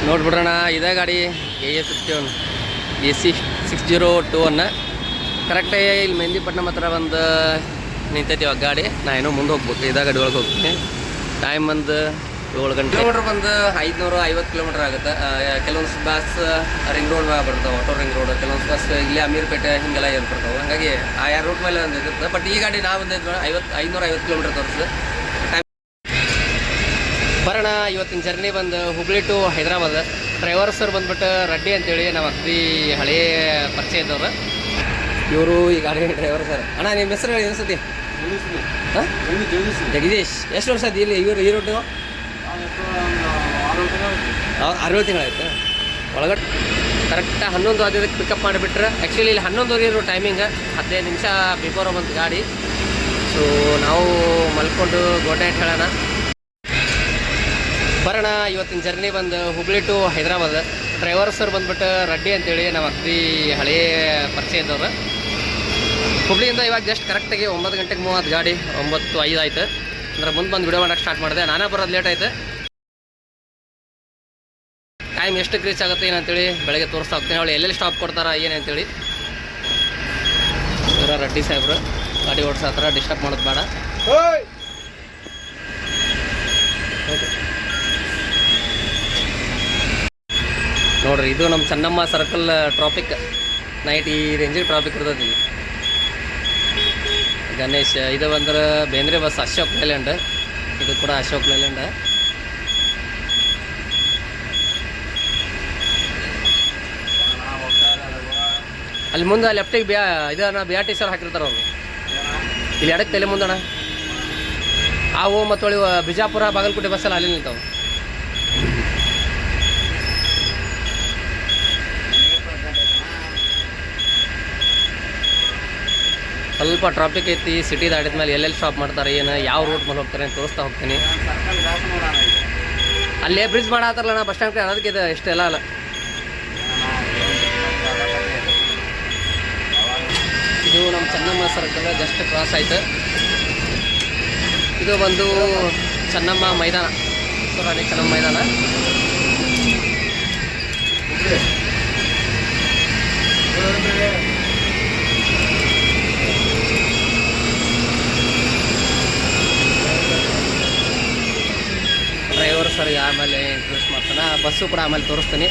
ನೋಡ್ಬಿಡ್ರಣ ಇದೇ ಗಾಡಿ AF51 AC 602 ಕರೆಕ್ಟಾಗಿ ಇಲ್ಲಿ ಮೆಹಂದಿಪಟ್ನಂ ಹತ್ರ ಒಂದು ನಿಂತೈತಿ ಇವಾಗ ಗಾಡಿ. ನಾ ಏನೋ ಮುಂದೆ ಹೋಗ್ಬೇಕು, ಇದೇ ಗಾಡಿ ಒಳಗೆ ಹೋಗ್ತೀನಿ. ಟೈಮ್ ಒಂದು 7 ಗಂಟೆ. ಕಿಲೋಮೀಟ್ರ್ ಬಂದು 550 ಕಿಲೋಮೀಟ್ರ್ ಆಗುತ್ತೆ. ಕೆಲವೊಂದು ಬಸ್ ರಿಂಗ್ ರೋಡ್ ಬರ್ತಾವೆ, ಆಟೋ ರಿಂಗ್ ರೋಡ್. ಕೆಲವೊಂದು ಬಸ್ ಇಲ್ಲಿ ಅಮೀರ್ಪೇಟೆ ಹಿಂಗೆಲ್ಲ ಬರ್ತಾವೆ. ಹಾಗಾಗಿ ಆ ಯಾರು ರೂಟ್ ಮೇಲೆ ಒಂದು ಇರುತ್ತೆ. ಬಟ್ ಈ ಗಾಡಿ ನಾವು ಬಂದಿದ್ದು 550 ಕಿಲೋಮೀಟ್ರ್ ತೋರಿಸ್ತದೆ. ಬರೋಣ ಇವತ್ತಿನ ಜರ್ನಿ ಬಂದು Hubli to Hyderabad. Driver sir ಬಂದ್ಬಿಟ್ಟು ರೆಡ್ಡಿ ಅಂತೇಳಿ ನಮ್ಮ ಅತಿ ಹಳೇ ಪರಿಚಯ ಇದ್ದವ್ರು. ಇವರು ಈ ಗಾಡಿ ಡ್ರೈವರ್ ಸರ್. ಅಣ್ಣ ನಿಮ್ಮ ಹೆಸರು ಹೇಳಿ ಅನ್ಸತಿ? ಹಾಂ, ಜಗದೀಶ್. ಎಷ್ಟು ವರ್ಷ ಆಯ್ತು ಇಲ್ಲಿ ಇವರು ಈ ರೂಟು? 6 ತಿಂಗಳಾಯ್ತು ಒಳಗಡೆ. ಕರೆಕ್ಟ್ 11:15 ಪಿಕಪ್ ಮಾಡಿಬಿಟ್ರೆ. ಆ್ಯಕ್ಚುಲಿ ಇಲ್ಲಿ 11:00 ಇರೋ ಟೈಮಿಂಗ್, 15 ನಿಮಿಷ ಬಿಫೋರ್ ಬಂತು ಗಾಡಿ. ಸೊ ನಾವು ಮಲ್ಕೊಂಡು ಗೋಟೆ ಅಂತ ಹೇಳೋಣ. ಬರೋಣ ಇವತ್ತಿನ ಜರ್ನಿ ಬಂದು Hubli to Hyderabad. Driver sir ಬಂದ್ಬಿಟ್ಟು ರೆಡ್ಡಿ ಅಂತೇಳಿ ನಮ್ಮ ಅತಿ ಹಳೇ ಪರಿಚಯ ಇದ್ದವ್ರು. ಹುಬ್ಳಿಯಿಂದ ಇವಾಗ ಜಸ್ಟ್ ಕರೆಕ್ಟಾಗಿ 9 ಗಂಟೆಗೆ 30 ಗಾಡಿ, 9:05 ಆಯ್ತು. ಅಂದ್ರೆ ಮುಂದೆ ಬಂದು ವಿಡಿಯೋ ಮಾಡೋಕ್ಕೆ ಸ್ಟಾರ್ಟ್ ಮಾಡಿದೆ. ನಾನೇ ಬರೋದು ಲೇಟ್ ಆಯ್ತು. ಟೈಮ್ ಎಷ್ಟಕ್ಕೆ ರೀಚ್ ಆಗುತ್ತೆ ಏನಂತೇಳಿ ಬೆಳಗ್ಗೆ ತೋರಿಸ್ತಾ ಹೋಗ್ತೀನಿ. ಅವಳು ಎಲ್ಲೆಲ್ಲಿ ಸ್ಟಾಪ್ ಕೊಡ್ತಾರ ಏನಂತೇಳಿ. ರೆಡ್ಡಿ ಸಾಹೇಬ್ರು ಗಾಡಿ ಓಡಿಸತ್ರ ಡಿಸ್ಟರ್ಬ್ ಮಾಡೋದು ಬೇಡ. ನೋಡ್ರಿ, ಇದು ನಮ್ಮ ಚೆನ್ನಮ್ಮ ಸರ್ಕಲ್ ಟ್ರಾಫಿಕ್. ನೈಟ್ ಈ ರೇಂಜಿಗೆ ಟ್ರಾಫಿಕ್ ಇರ್ತದೆ ಇಲ್ಲಿ. ಗಣೇಶ್ ಇದು ಬಂದ್ರೆ ಬೇಂದ್ರೆ ಬಸ್ ಅಶೋಕ್ ಲೈಲ್ಯಾಂಡ್. ಇದು ಕೂಡ ಅಶೋಕ್ ಲೈಲ್ಯಾಂಡ್. ಅಲ್ಲಿ ಮುಂದೆ ಲೆಫ್ಟಿಗೆ ಇದನ್ನ BRT ಸರ್ ಹಾಕಿರ್ತಾರೆ ಅವರು. ಇಲ್ಲಿ ಎಡಕ್ಕೆ ತಲೆ ಮುಂದಣ ಅವು ಮತ್ತು ಬಿಜಾಪುರ ಬಾಗಲಕೋಟೆ ಬಸ್ಸಲ್ಲಿ ಅಲ್ಲಿ ನಿಲ್ತಾವೆ. ಸ್ವಲ್ಪ ಟ್ರಾಫಿಕ್ ಐತಿ. ಸಿಟಿ ದಾಟಿದ ಮೇಲೆ ಎಲ್ಲೆಲ್ಲಿ ಸ್ಟಾಪ್ ಮಾಡ್ತಾರೆ, ಏನು ಯಾವ ರೂಟ್ ಮೇಲೆ ಹೋಗ್ತಾರೆ ಅಂತ ತೋರಿಸ್ತಾ ಹೋಗ್ತೀನಿ. ಅಲ್ಲೇ ಬ್ರಿಡ್ಜ್ ಮಾಡತ್ತಾರಲ್ಲ ನಾ ಬಸ್ ಸ್ಟ್ಯಾಂಡ್ ಕಡೆ, ಅದಕ್ಕೆ ಇದು ಇಷ್ಟೆಲ್ಲ ಅಲ್ಲ. ಇದು ನಮ್ಮ ಚೆನ್ನಮ್ಮ ಸರ್ಕಲ್ ಜಸ್ಟ್ ಕ್ರಾಸ್ ಆಯ್ತು. ಇದು ಬಂದು ಚೆನ್ನಮ್ಮ ಮೈದಾನ, ರಾಣಿ ಚೆನ್ನಮ್ಮ ಮೈದಾನ. ಡ್ರೈವರ್ ಸರ್ಗೆ ಆಮೇಲೆ ಇಂಟ್ರೊಡ್ಯೂಸ್ ಮಾಡ್ತಾನೆ. ಬಸ್ಸು ಕೂಡ ಆಮೇಲೆ ತೋರಿಸ್ತೀನಿ.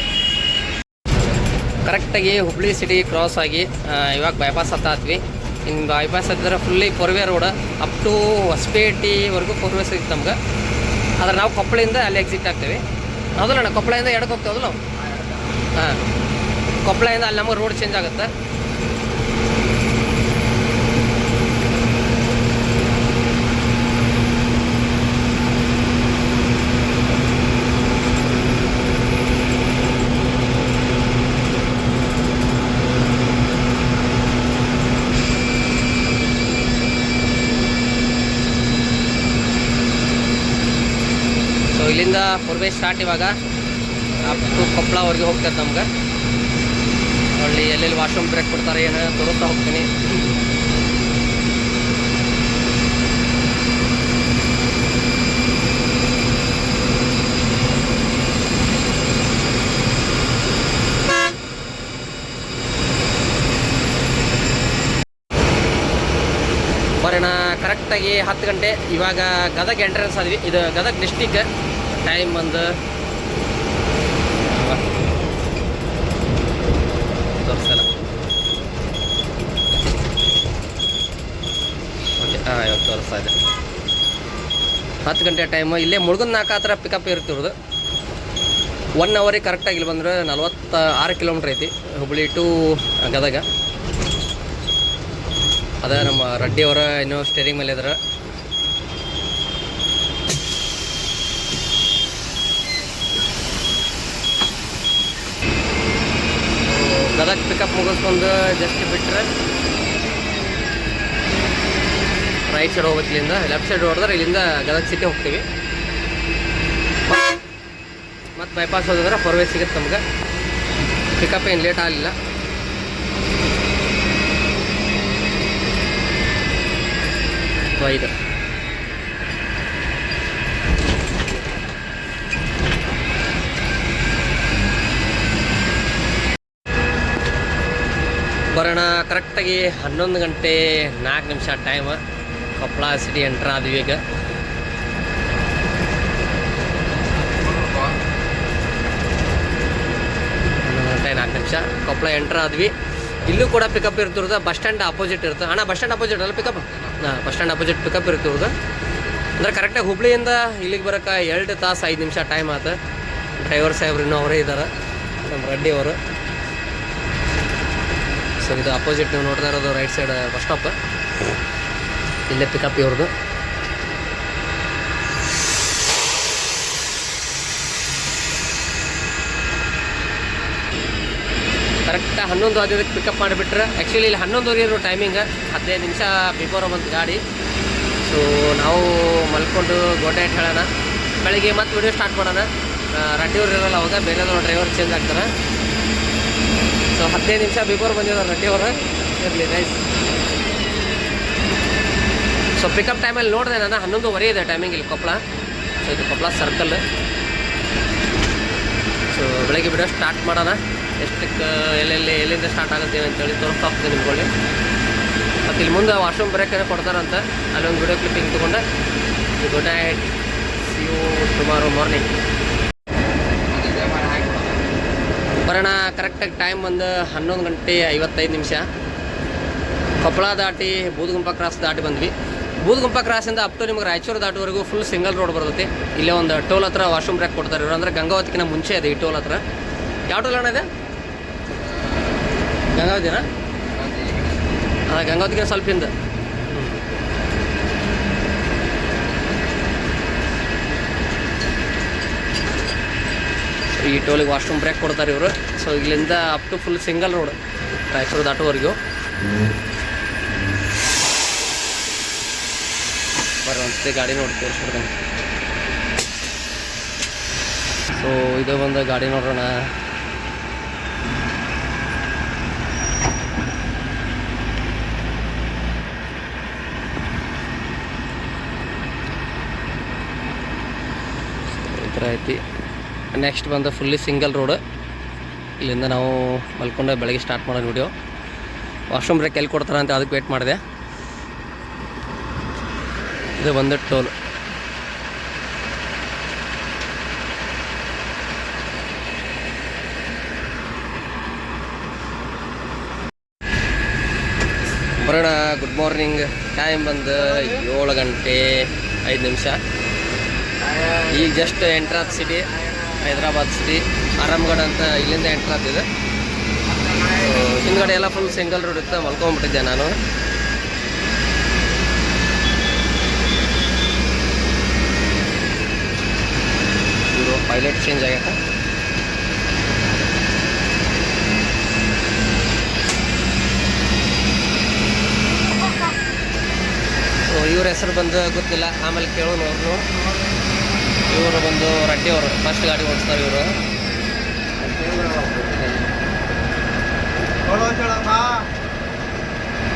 ಕರೆಕ್ಟಾಗಿ ಹುಬ್ಳಿ ಸಿಟಿ ಕ್ರಾಸ್ ಆಗಿ ಇವಾಗ ಬೈಪಾಸ್ ಹತ್ತಾತ್ವಿ. ಇನ್ನು ಬೈಪಾಸ್ ಹತ್ತಿದ್ರೆ fully 4 way road up to ಹೊಸಪೇಟೆವರೆಗೂ 4 ವೇ ಸಿಗುತ್ತೆ ನಮ್ಗೆ. ಆದರೆ ನಾವು ಕೊಪ್ಪಳಿಂದ ಅಲ್ಲಿ ಎಕ್ಸಿಟ್ ಆಗ್ತೀವಿ. ಹೌದಲ್ಲ, ಕೊಪ್ಪಳಿಂದ ಎಡಕ್ಕೆ ಹೋಗ್ತೇವಲ್ಲ ನಾವು. ಹಾಂ, ಕೊಪ್ಪಳಿಂದ ಅಲ್ಲಿ ನಮಗೆ ರೋಡ್ ಚೇಂಜ್ ಆಗುತ್ತೆ. ಇಲ್ಲಿಂದ 4 ವೇ ಸ್ಟಾರ್ಟ್. ಇವಾಗ ಅಪ್ ಟು ಕೊಪ್ಪಳವರೆಗೆ ಹೋಗ್ತದೆ ನಮ್ಗೆ. ಒಳ್ಳೆ ಎಲ್ಲೆಲ್ಲಿ ವಾಶ್ರೂಮ್ ಬ್ರೇಕ್ ಕೊಡ್ತಾರೆ ಏನು ತೋರಿಸ್ತಾ ಹೋಗ್ತೀನಿ. ಬರೋಣ ಕರೆಕ್ಟಾಗಿ 10 ಗಂಟೆ. ಇವಾಗ ಗದಗ ಎಂಟ್ರೆನ್ಸ್ ಆದ್ವಿ. ಇದು ಗದಗ ಡಿಸ್ಟಿಕ್. ಟೈಮ್ ಒಂದು ತೋರಿಸಲ್ಲ. ಓಕೆ, ಇವಾಗ ತೋರಿಸ್ತಾ ಇದೆ 10 ಗಂಟೆ ಟೈಮು. ಇಲ್ಲೇ ಮುಳುಗನ್ ನಾಲ್ಕು ಹತ್ರ ಪಿಕಪ್ ಇರ್ತಿರೋದು. 1 ಅವರಿಗೆ ಕರೆಕ್ಟಾಗಿ ಇಲ್ಲಿ ಬಂದರೆ 46 ಕಿಲೋಮೀಟ್ರ್ ಐತಿ ಹುಬ್ಳಿ ಟು ಗದಗ. ಅದೇ ನಮ್ಮ ರೆಡ್ಡಿಯವರ ಇನ್ನೂ ಸ್ಟೇರಿಂಗ್ ಮೇಲೆ ಇದ್ದಾರೆ. ಗದಗ ಪಿಕಪ್ ಮುಗಿಸ್ಕೊಂಡು ಜಸ್ಟ್ ಬಿಟ್ಟರೆ ರೈಟ್ ಸೈಡ್ ಹೋಗ್ಬೇಕು. ಇಲ್ಲಿಂದ ಲೆಫ್ಟ್ ಸೈಡ್ ಹೊಡೆದ್ರೆ ಇಲ್ಲಿಂದ ಗದಗ ಸಿಟಿ ಹೋಗ್ತೀವಿ. ಮತ್ತು ಬೈಪಾಸ್ ಹೋದ್ರೆ 4 ವೇ ಸಿಗುತ್ತೆ ನಮ್ಗೆ. ಪಿಕಪ್ ಏನು ಲೇಟ್ ಆಗಲಿಲ್ಲ. ಇದು ಬರೋಣ ಕರೆಕ್ಟಾಗಿ 11 ಗಂಟೆ 4 ನಿಮಿಷ ಟೈಮ್. ಕೊಪ್ಪಳ ಸಿಟಿ ಎಂಟ್ರ್ ಆದ್ವಿ ಈಗ. ಗಂಟೆ 4 ನಿಮಿಷ ಕೊಪ್ಪಳ ಎಂಟ್ರ್ ಆದ್ವಿ. ಇಲ್ಲೂ ಕೂಡ ಪಿಕಪ್ ಇರ್ತಿರೋದು ಬಸ್ ಸ್ಟ್ಯಾಂಡ್ ಅಪೋಸಿಟ್ ಇರುತ್ತೆ. ಅಣ್ಣ ಬಸ್ ಸ್ಟ್ಯಾಂಡ್ ಅಪೋಸಿಟ್ ಅಲ್ಲ ಪಿಕಪ್? ಹಾಂ, ಬಸ್ ಸ್ಟ್ಯಾಂಡ್ ಅಪೋಸಿಟ್ ಪಿಕಪ್ ಇರ್ತಿರೋದು. ಅಂದರೆ ಕರೆಕ್ಟಾಗಿ ಹುಬ್ಳಿಯಿಂದ ಇಲ್ಲಿಗೆ ಬರೋಕೆ 2 ತಾಸು 5 ನಿಮಿಷ ಟೈಮ್ ಆಯ್ತು. ಡ್ರೈವರ್ ಸಾಹೇಬ್ರು ಇನ್ನೂ ಅವರೇ ಇದ್ದಾರೆ, ನಮ್ಮ ರೆಡ್ಡಿ ಅವರು. ಸೊ ಇದು ಅಪೋಸಿಟ್ ನೀವು ನೋಡ್ತಾ ಇರೋದು ರೈಟ್ ಸೈಡ್ ಬಸ್ ಸ್ಟಾಪ್. ಇಲ್ಲೇ ಪಿಕಪ್ ಇವ್ರದ್ದು. ಕರೆಕ್ಟ್ 11:15 ಪಿಕಪ್ ಮಾಡಿಬಿಟ್ರೆ. ಆ್ಯಕ್ಚುಲಿ ಇಲ್ಲಿ 11:15 ಇರೋ ಟೈಮಿಂಗ್, 15 ನಿಮಿಷ ಬಿಫೋರ್ ಬಂತು ಗಾಡಿ. ಸೊ ನಾವು ಮಲ್ಕೊಂಡು ಗೋಟೆ ಇಟ್ಟು ಹೇಳೋಣ, ಬೆಳಗ್ಗೆ ಮತ್ತೆ ವಿಡಿಯೋ ಸ್ಟಾರ್ಟ್ ಮಾಡೋಣ. ರೆಡ್ಡಿಯವ್ರು ಇರೋಲ್ಲ ಅವಾಗ, ಬೇರೆ ಡ್ರೈವರ್ ಚೇಂಜ್ ಆಗ್ತಾರೆ. ಸೊ 15 ನಿಮಿಷ ಬಿಫೋರ್ ಬಂದಿದ್ದಾರೆ ರೆಡ್ಡಿಯವರು. ಇರಲಿ ಗೈಸ್. ಸೊ ಪಿಕಪ್ ಟೈಮಲ್ಲಿ ನೋಡಿದೆ ನಾನು 11:15 ಇದೆ ಟೈಮಿಂಗ್ ಇಲ್ಲಿ ಕೊಪ್ಪಳ. ಸೊ ಇದು ಕೊಪ್ಪಳ ಸರ್ಕಲ್. ಸೊ ಬೆಳಗ್ಗೆ ವಿಡಿಯೋ ಸ್ಟಾರ್ಟ್ ಮಾಡೋಣ. ಎಷ್ಟಕ್ಕೆ ಎಲ್ಲಿಂದ ಸ್ಟಾರ್ಟ್ ಆಗುತ್ತೆ ಅಂತೇಳಿ ತೋರಿಸ್ತಾ ಹೋಗ್ತೀನಿ ನಿಮ್ಕೊಳ್ಳಿ. ಮತ್ತು ಇಲ್ಲಿ ಮುಂದೆ ವಾಶ್ರೂಮ್ ಬ್ರೇಕ್ ಏನೋ ಕೊಡ್ತಾರಂತ, ಅಲ್ಲೊಂದು ವಿಡಿಯೋ ಕ್ಲಿಪ್ಪಿಂಗ್ ತೊಗೊಂಡೆ. Good night, see you tomorrow morning. ಬರೋಣ ಕರೆಕ್ಟಾಗಿ ಟೈಮ್ ಬಂದು 11 ಗಂಟೆ 55 ನಿಮಿಷ. ಕೊಪ್ಪಳ ದಾಟಿ ಬೂದಗುಂಪ ಕ್ರಾಸ್ ದಾಟಿ ಬಂದ್ವಿ. ಬೂದಗುಂಪ ಕ್ರಾಸಿಂದ ಅಪ್ ಟು ನಿಮ್ಗೆ ರಾಯಚೂರು ದಾಟುವರೆಗೂ ಫುಲ್ ಸಿಂಗಲ್ ರೋಡ್ ಬರ್ತೈತಿ. ಇಲ್ಲೇ ಒಂದು ಟೋಲ್ ಹತ್ರ ವಾಶ್ರೂಮ್ ಬ್ರೇಕ್ ಕೊಡ್ತಾರೆ ಇವರು. ಅಂದರೆ ಗಂಗಾವತಿಗಿನ ಮುಂಚೆ ಇದೆ ಈ ಟೋಲ್ ಹತ್ರ. ಯಾವ ಟೋಲ್ ಅಣ್ಣ ಇದೆ? ಗಂಗಾವತಿನಾ? ಹಾಂ, ಗಂಗಾವತಿಗಿನ ಸ್ವಲ್ಪ ಹಿಂದೆ. ಈ ಟೋಲಿಗೆ ವಾಶ್ರೂಮ್ ಬ್ರೇಕ್ ಕೊಡ್ತಾರೆ ಇವರು. ಸೊ ಇಲ್ಲಿಂದ up to full single road Raichur ದಾಟುವರೆಗೂ. ಬರುವಂತೆ ಗಾಡಿ ನೋಡಿ ತೋರಿಸ್ಬಿಡ್ತೀನಿ. ಸೊ ಇದು ಒಂದು ಗಾಡಿ ನೋಡೋಣ. ಈ ಥರ ಐತಿ. ನೆಕ್ಸ್ಟ್ ಬಂದು ಫುಲ್ಲಿ ಸಿಂಗಲ್ ರೋಡ್. ಇಲ್ಲಿಂದ ನಾವು ಮಲ್ಕೊಂಡು ಬೆಳಗ್ಗೆ ಸ್ಟಾರ್ಟ್ ಮಾಡೋಣ ವಿಡಿಯೋ. ವಾಶ್ರೂಮ್ ಬ್ರೇಕ್ ಎಲ್ಲಿ ಕೊಡ್ತಾರೆ ಅಂತ ಅದಕ್ಕೆ ವೇಟ್ ಮಾಡಿದೆ. ಇದು ಒಂದು ಟೋಲ್. ಬರೋಣ. Good morning. ಟೈಮ್ ಬಂದು 7 ಗಂಟೆ 5 ನಿಮಿಷ. ಈಗ ಜಸ್ಟ್ ಎಂಟ್ರಾದ ಸಿಟಿ ಹೈದರಾಬಾದ್ ಸಿಟಿ. ಆರಾಮ್ಗಢ ಅಂತ ಇಲ್ಲಿಂದ ಎಂಟ್ರಾದಿದೆ. ಹಿಂದ್ಗಡೆ ಎಲ್ಲ ಫುಲ್ ಸಿಂಗಲ್ ರೋಡ್ ಇತ್ತು, ಮಲ್ಕೊಂಡ್ಬಿಟ್ಟಿದ್ದೆ ನಾನು. ಇವರು ಪೈಲಟ್ ಚೇಂಜ್ ಆಗ್ಯಾಕ. ಸೊ ಇವ್ರ ಹೆಸರು ಬಂದು ಗೊತ್ತಿಲ್ಲ, ಆಮೇಲೆ ಕೇಳೋಣ ಅವ್ರನ್ನು. ಇವರು ಬಂದು ರೆಡ್ಡಿ ಅವರು, ಫಸ್ಟ್ ಗಾಡಿ ಓಡಿಸ್ತಾರೆ ಇವರು.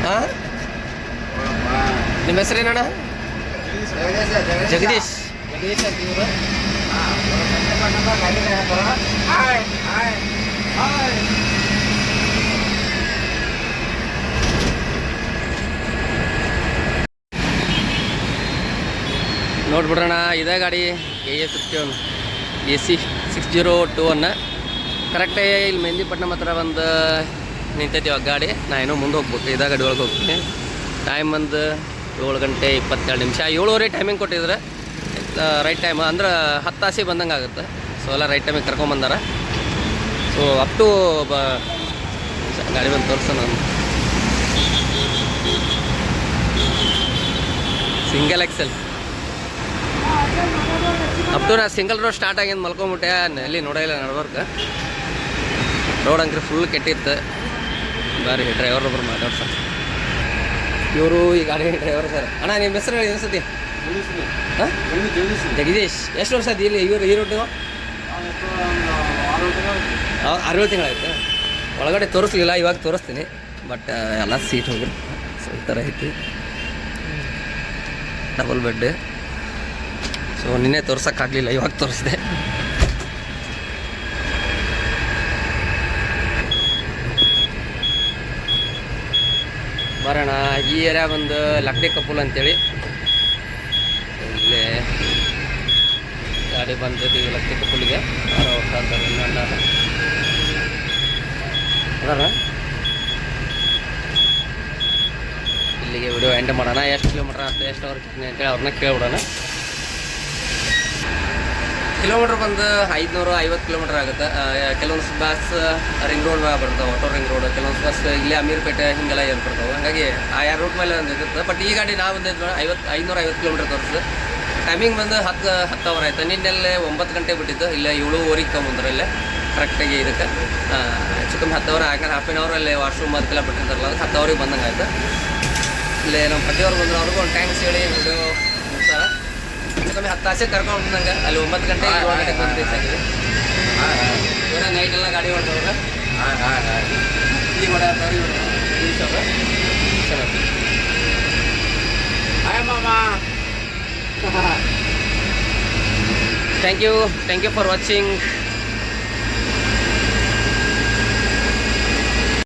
ಹಾಂ, ನಿಮ್ಮ ಹೆಸರೇನಣ್ಣ? ಜಗದೀಶ್. ಜಗದೀಶ್ ಅಂತ ಇವರು. ನೋಡ್ಬಿಡ್ರಣ, ಇದೇ ಗಾಡಿ KA51 AC 6021. ಕರೆಕ್ಟಾಗಿ ಇಲ್ಲಿ ಮೆಹಂದಿಪಟ್ನಂ ಹತ್ರ ಒಂದು ನಿಂತೈತಿ ಇವಾಗ ಗಾಡಿ. ನಾ ಏನೋ ಮುಂದೆ ಹೋಗ್ಬೇಕು, ಇದೇ ಗಾಡಿ ಒಳಗೆ ಹೋಗ್ತೀನಿ. ಟೈಮ್ ಒಂದು 7 ಗಂಟೆ 22 ನಿಮಿಷ. 7:15 ಟೈಮಿಂಗ್ ಕೊಟ್ಟಿದ್ರೆ ರೈಟ್ ಟೈಮ್, ಅಂದ್ರೆ 10 ತಾಸಿಗೆ ಬಂದಂಗೆ ಆಗುತ್ತೆ. ಸೊ ಎಲ್ಲ ರೈಟ್ ಟೈಮಿಗೆ ಕರ್ಕೊಂಬಂದಾರ. ಸೊ ಅಪ್ ಟು ಗಾಡಿ ಬಂದು ತೋರಿಸೋಣ. ನಾನು ಸಿಂಗಲ್ ಎಕ್ಸೆಲ್ ಅಪ್ ಟು ನಾ ಸಿಂಗಲ್ ರೋಡ್ ಸ್ಟಾರ್ಟ್ ಆಗಿಂದ ಮಲ್ಕೊಂಬಿಟ್ಟೆ. ಎಲ್ಲಿ ನೋಡಿಲ್ಲ ನಡ್ಬರ್ಕ. Road ಅಂಕ್ರೆ full ಕೆಟ್ಟಿತ್ತು. ಬಾರಿ ಡ್ರೈವರ್ ಒಬ್ಬರು ಮಾತಾಡ್ಸ. ಇವರು ಈ ಗಾಡಿ ಡ್ರೈವರ್ ಸರ್. ಅಣ್ಣ ನಿಮ್ಮ ಹೆಸರು ಹೇಳಿ ಅನ್ಸತಿ? ಹಾಂ, ಜಗದೀಶ್. ಎಷ್ಟು ವರ್ಷ ಆಯ್ತು ಇಲ್ಲಿ ಈ ರೋಡ್ ನೀವು? 6-7 ತಿಂಗಳಾಯ್ತು. ಒಳಗಡೆ ತೋರಿಸ್ಲಿಲ್ಲ, ಇವಾಗ ತೋರಿಸ್ತೀನಿ. ಬಟ್ ಎಲ್ಲ ಸೀಟ್ ಹೋಗ್ರಿ. ಸೊ ಈ ಥರ ಐತಿ, ಡಬಲ್ ಬೆಡ್. ಸೊ ನಿನ್ನೆ ತೋರ್ಸೋಕ್ಕಾಗಲಿಲ್ಲ, ಇವಾಗ ತೋರಿಸಿದೆ. ಬರೋಣ. ಈ ಏರಿಯಾ ಬಂದು ಲಕ್ಡಿ ಕಪೂಲ್ ಅಂತೇಳಿ. ಇಲ್ಲೇ ಗಾಡಿ ಬಂದೈತಿ ಲಕ್ಡಿ ಕಪೂಲಿಗೆ. ಅದಾರ ಇಲ್ಲಿಗೆ ವಿಡಿಯೋ ಎಂಡ್ ಮಾಡೋಣ. ಎಷ್ಟು ಕಿಲೋಮೀಟ್ರ್ ಆಗ್ತದೆ, ಎಷ್ಟು ಅವರ್ ಅಂತೇಳಿ ಅವ್ರನ್ನ ಕೇಳ್ಬಿಡೋಣ. ಕಿಲೋಮೀಟ್ರ್ ಬಂದು 550 ಕಿಲೋಮೀಟ್ರ್ ಆಗುತ್ತೆ. ಕೆಲವೊಂದು ಬಸ್ ರಿಂಗ್ ರೋಡ್ ಬರ್ತಾವೆ, ಆಟೋ ರಿಂಗ್ ರೋಡ್. ಕೆಲವೊಂದು ಬಸ್ ಇಲ್ಲೇ ಅಮೀರ್ಪೇಟೆ ಹಿಂಗೆಲ್ಲ ಏನು ಬರ್ತಾವೆ. ಹಾಗಾಗಿ ಆ ಯಾರು ರೂಟ್ ಮೇಲೆ ಒಂದು ಇರುತ್ತೆ. ಬಟ್ ಈ ಗಾಡಿ ನಾವು ಬಂದಿದ್ದು 550 ಕಿಲೋಮೀಟ್ರ್ ತೋರಿಸ್ತದೆ. ಟೈಮಿಂಗ್ ಬಂದು 10 ಅವರ್ ಆಯಿತು. ನಿನ್ನೆಲ್ಲೇ 9 ಗಂಟೆ ಬಿಟ್ಟಿದ್ದು, ಇಲ್ಲ 7:15 ತೊಗೊಂಬಂದ್ರೆ ಇಲ್ಲೇ ಕರೆಕ್ಟಾಗಿ ಇದಕ್ಕೆ ಹೆಚ್ಚು ಕಮ್ಮಿ 10 ಅವರ್. ಯಾಕಂದ್ರೆ ಹಾಫ್ ಆನ್ ಅವರಲ್ಲಿ ವಾಶ್ರೂಮ್ ಅದಕ್ಕೆಲ್ಲ ಬಿಟ್ಟಿರ್ತಾರಲ್ಲ, ಅದು 10 ಅವ್ರಿಗೆ ಬಂದಂಗೆ ಆಯ್ತು. ಇಲ್ಲೇ ನಮ್ಮ ಪತಿಯವ್ರು ಬಂದರು, ಅವ್ರಿಗೂ ಒಂದು ಟ್ಯಾಂಕ್ಸ್ ಹೇಳಿ ವಿಡಿಯೋ ಮುಗಿಸ್ತಾರ. ಹೆಚ್ಚು ಕಮ್ಮಿ 10 ತಾಸೆ ಕರ್ಕೊಂಡು ಬಂದಂಗೆ ಅಲ್ಲಿ 9 ಗಂಟೆ 7 ಗಂಟೆಗೆ ಬಂದು ರೀಚ್ ಆಗಿದೆ. ಇವರ ನೈಟೆಲ್ಲ ಗಾಡಿ ಹೊಡ್ತವ್ರೆ. ಈಗ ಹೊಡ್ಯಾಡ್ತಾವ್ರಿ ಚೆನ್ನಾಗಿ. ಹಾಯ್ ಮಾಮ. Thank you for watching.